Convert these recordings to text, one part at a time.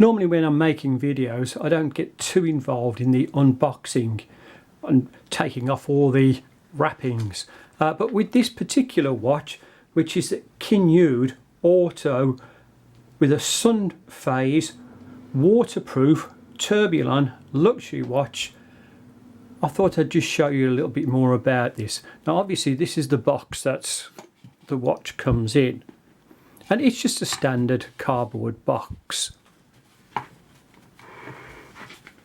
Normally when I'm making videos I don't get too involved in the unboxing and taking off all the wrappings, but with this particular watch, which is the Kinyued Auto with a sun phase, waterproof, tourbillon luxury watch, I thought I'd just show you a little bit more about this. Now obviously this is the box that's the watch comes in, and it's just a standard cardboard box.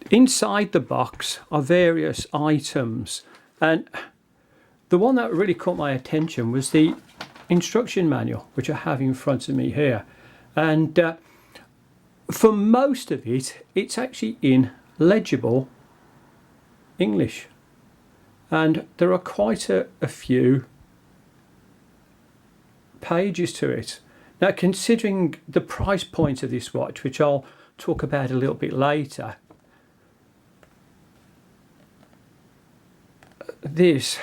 Inside the box are various items, and the one that really caught my attention was the instruction manual, which I have in front of me here. And for most of it, it's actually in legible English, and there are quite a few pages to it. Now, considering the price point of this watch, which I'll talk about a little bit later, this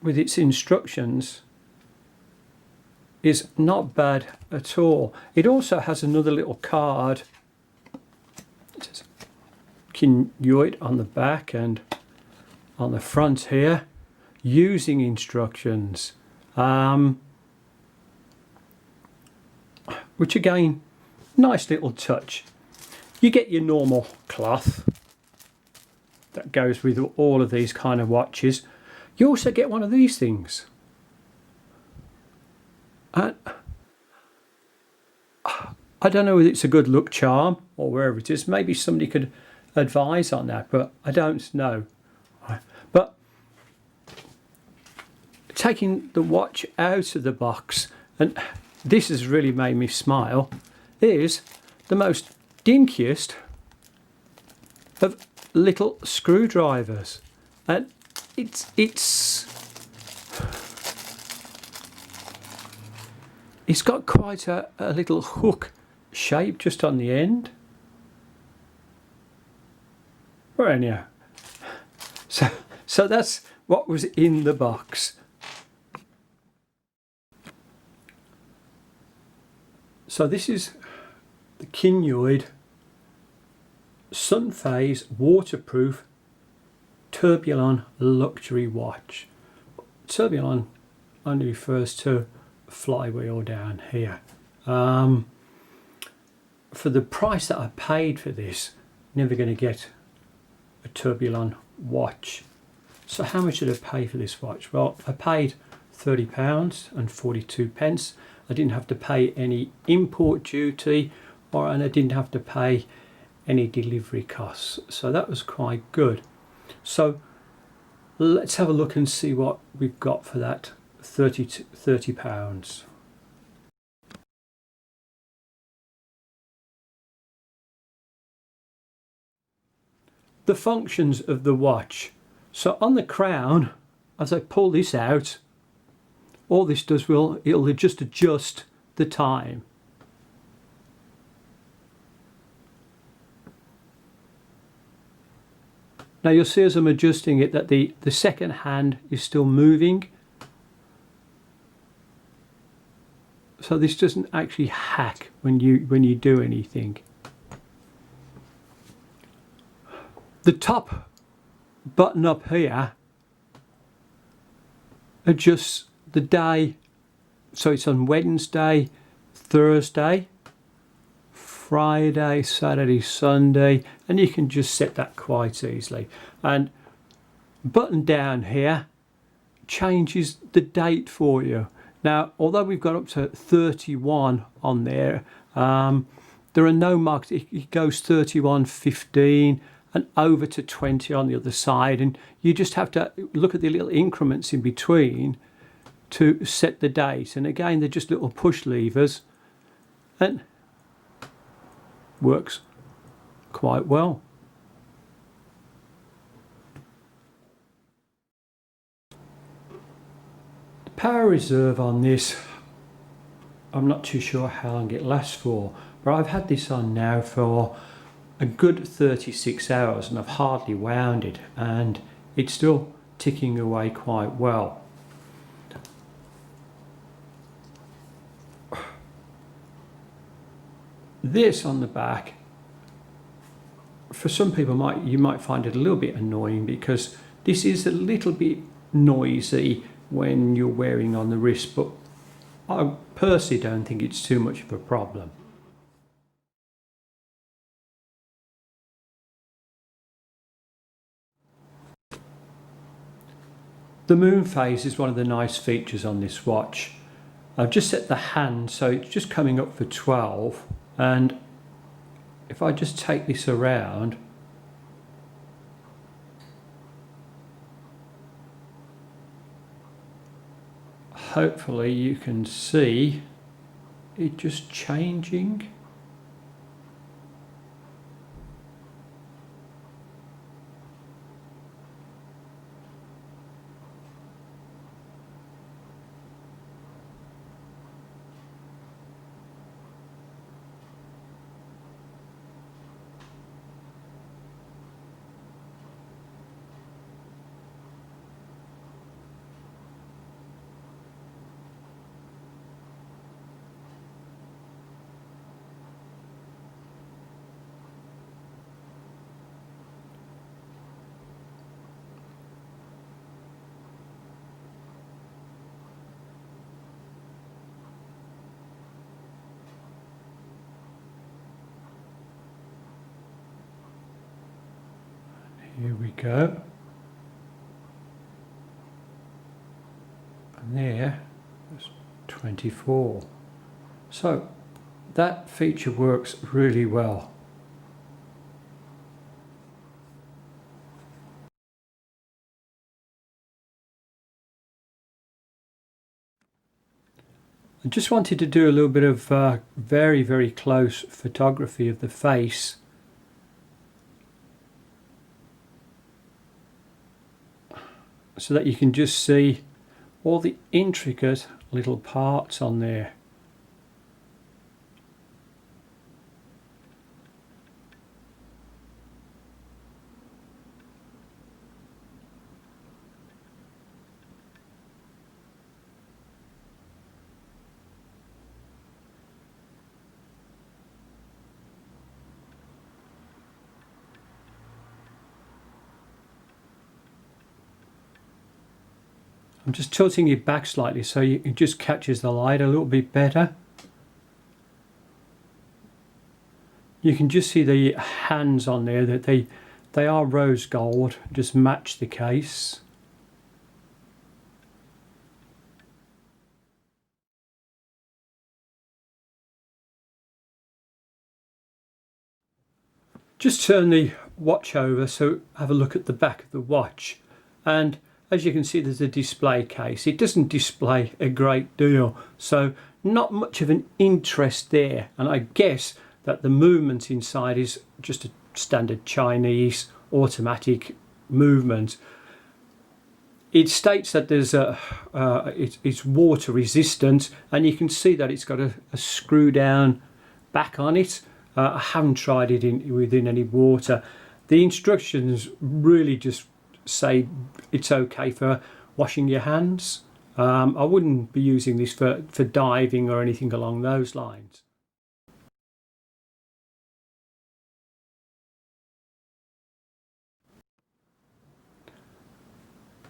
with its instructions is not bad at all. It also has another little card. It says Kinyued on the back and on the front here, using instructions, which again, nice little touch. You get your normal cloth that goes with all of these kind of watches. You also get one of these things. And I don't know whether it's a good luck charm or wherever it is. Maybe somebody could advise on that, but I don't know. But taking the watch out of the box, and this has really made me smile, is the most dinkiest of little screwdrivers. And it's got quite a little hook shape just on the end. Well, anyhow, so that's what was in the box. So this is the Kinyued sun phase waterproof tourbillon luxury watch. Tourbillon only refers to flywheel down here. For the price that I paid for this, never going to get a tourbillon watch. So how much did I pay for this watch? Well, I paid £30 and 42 pence. I didn't have to pay any import duty, and I didn't have to pay any delivery costs, so that was quite good. So let's have a look and see what we've got for that £30. The functions of the watch. So on the crown, as I pull this out, all this does, it'll just adjust the time. Now you'll see as I'm adjusting it that the second hand is still moving. So this doesn't actually hack when you do anything. The top button up here adjusts the day, so it's on Wednesday, Thursday, Friday, Saturday, Sunday, and you can just set that quite easily. And button down here changes the date for you. Now, although we've got up to 31 on there, there are no marks. It goes 31, 15 and over to 20 on the other side, and you just have to look at the little increments in between to set the date. And again, they're just little push levers, and works quite well. The power reserve on this, I'm not too sure how long it lasts for, but I've had this on now for a good 36 hours and I've hardly wound it, and it's still ticking away quite well. This on the back for some people you might find it a little bit annoying, because this is a little bit noisy when you're wearing on the wrist, but I personally don't think it's too much of a problem. The moon phase is one of the nice features on this watch. I've just set the hand so it's just coming up for 12, and if I just take this around, hopefully you can see it just changing. Here we go. And there's 24. So that feature works really well. I just wanted to do a little bit of very, very close photography of the face. So that you can just see all the intricate little parts on there. I'm just tilting it back slightly so it just catches the light a little bit better. You can just see the hands on there, that they are rose gold, just match the case. Just turn the watch over so have a look at the back of the watch, and as you can see there's a display case. It doesn't display a great deal, so not much of an interest there, and I guess that the movement inside is just a standard Chinese automatic movement. It states that there's it's water resistant, and you can see that it's got a screw down back on it. I haven't tried it within any water. The instructions really just say it's okay for washing your hands. I wouldn't be using this for diving or anything along those lines.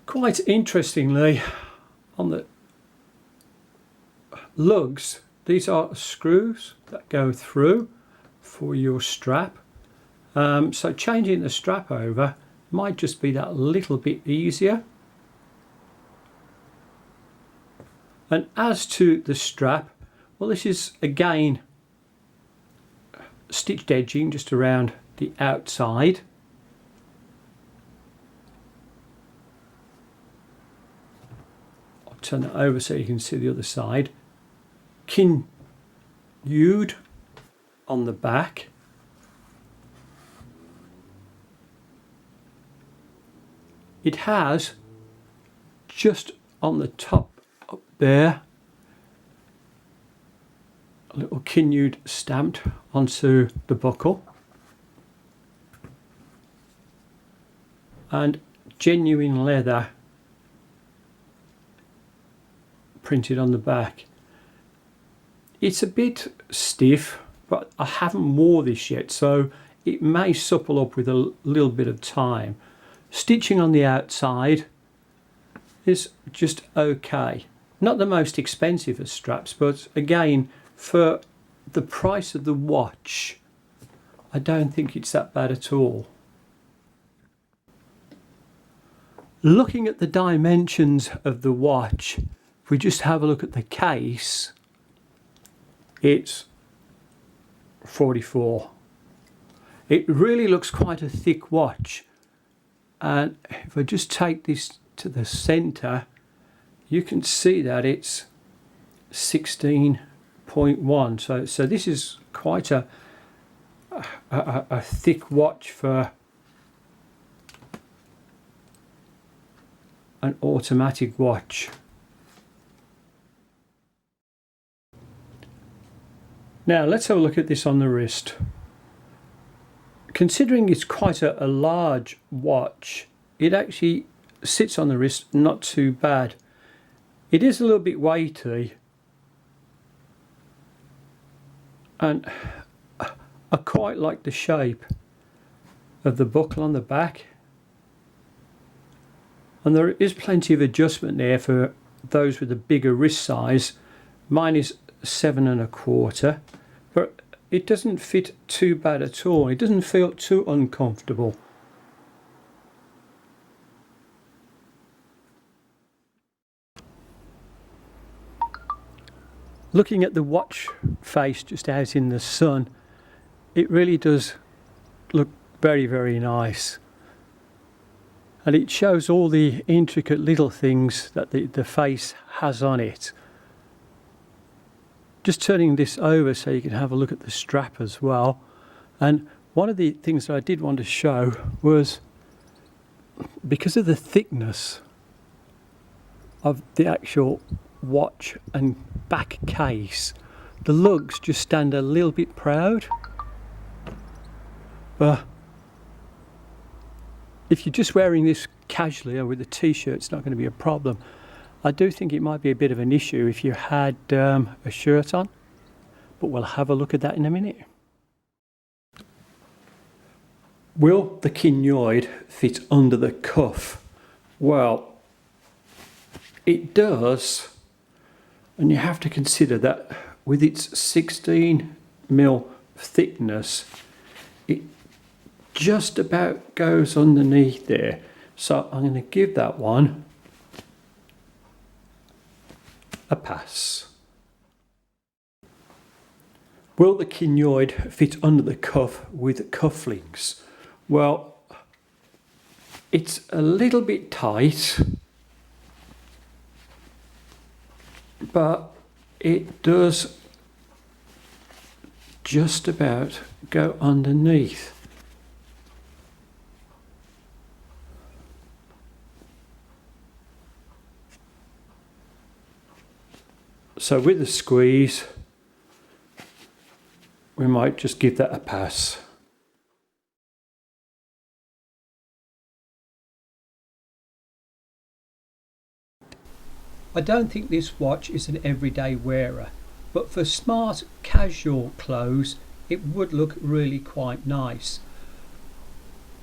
Quite interestingly, on the lugs, these are screws that go through for your strap. So changing the strap over might just be that little bit easier. And as to the strap, well, this is again stitched edging just around the outside. I'll turn that over so you can see the other side. Kinyued on the back. It has just on the top up there a little Kinyued stamped onto the buckle, and genuine leather printed on the back. It's a bit stiff, but I haven't worn this yet, so it may supple up with a little bit of time. Stitching on the outside is just okay. Not the most expensive of straps, but again, for the price of the watch, I don't think it's that bad at all. Looking at the dimensions of the watch, if we just have a look at the case, it's 44. It really looks quite a thick watch, and if I just take this to the center, you can see that it's 16.1. So this is quite a thick watch for an automatic watch. Now let's have a look at this on the wrist. Considering it's quite a large watch, it actually sits on the wrist not too bad. It is a little bit weighty, and I quite like the shape of the buckle on the back, and there is plenty of adjustment there for those with a bigger wrist size. Mine is 7 1/4, but it doesn't fit too bad at all. It doesn't feel too uncomfortable. Looking at the watch face just out in the sun, it really does look very, very nice. And it shows all the intricate little things that the face has on it. Just turning this over so you can have a look at the strap as well. And one of the things that I did want to show was, because of the thickness of the actual watch and back case, the lugs just stand a little bit proud. But if you're just wearing this casually or with a t-shirt, it's not going to be a problem. I do think it might be a bit of an issue if you had a shirt on, but we'll have a look at that in a minute. Will the Kinyued fit under the cuff? Well, it does, and you have to consider that with its 16mm thickness, it just about goes underneath there. So I'm going to give that one a pass. Will the Kinyued fit under the cuff with cufflinks? Well, it's a little bit tight, but it does just about go underneath. So with a squeeze, we might just give that a pass. I don't think this watch is an everyday wearer, but for smart casual clothes it would look really quite nice.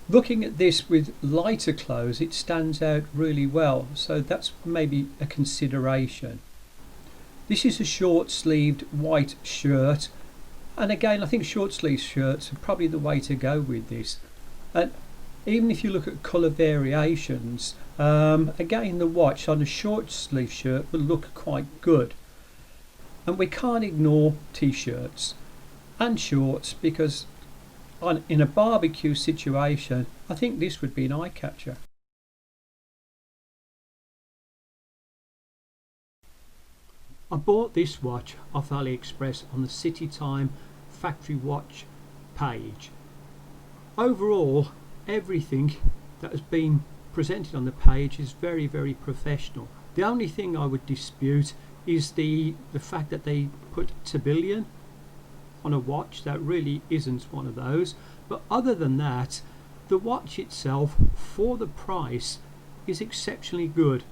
Looking at this with lighter clothes, it stands out really well, so that's maybe a consideration. This is a short-sleeved white shirt, and again I think short-sleeve shirts are probably the way to go with this. And even if you look at colour variations, again the watch on a short-sleeve shirt will look quite good. And we can't ignore t-shirts and shorts, because in a barbecue situation I think this would be an eye-catcher. I bought this watch off AliExpress on the City Time factory watch page. Overall, everything that has been presented on the page is very, very professional. The only thing I would dispute is the fact that they put Tabellion on a watch that really isn't one of those. But other than that, the watch itself, for the price, is exceptionally good.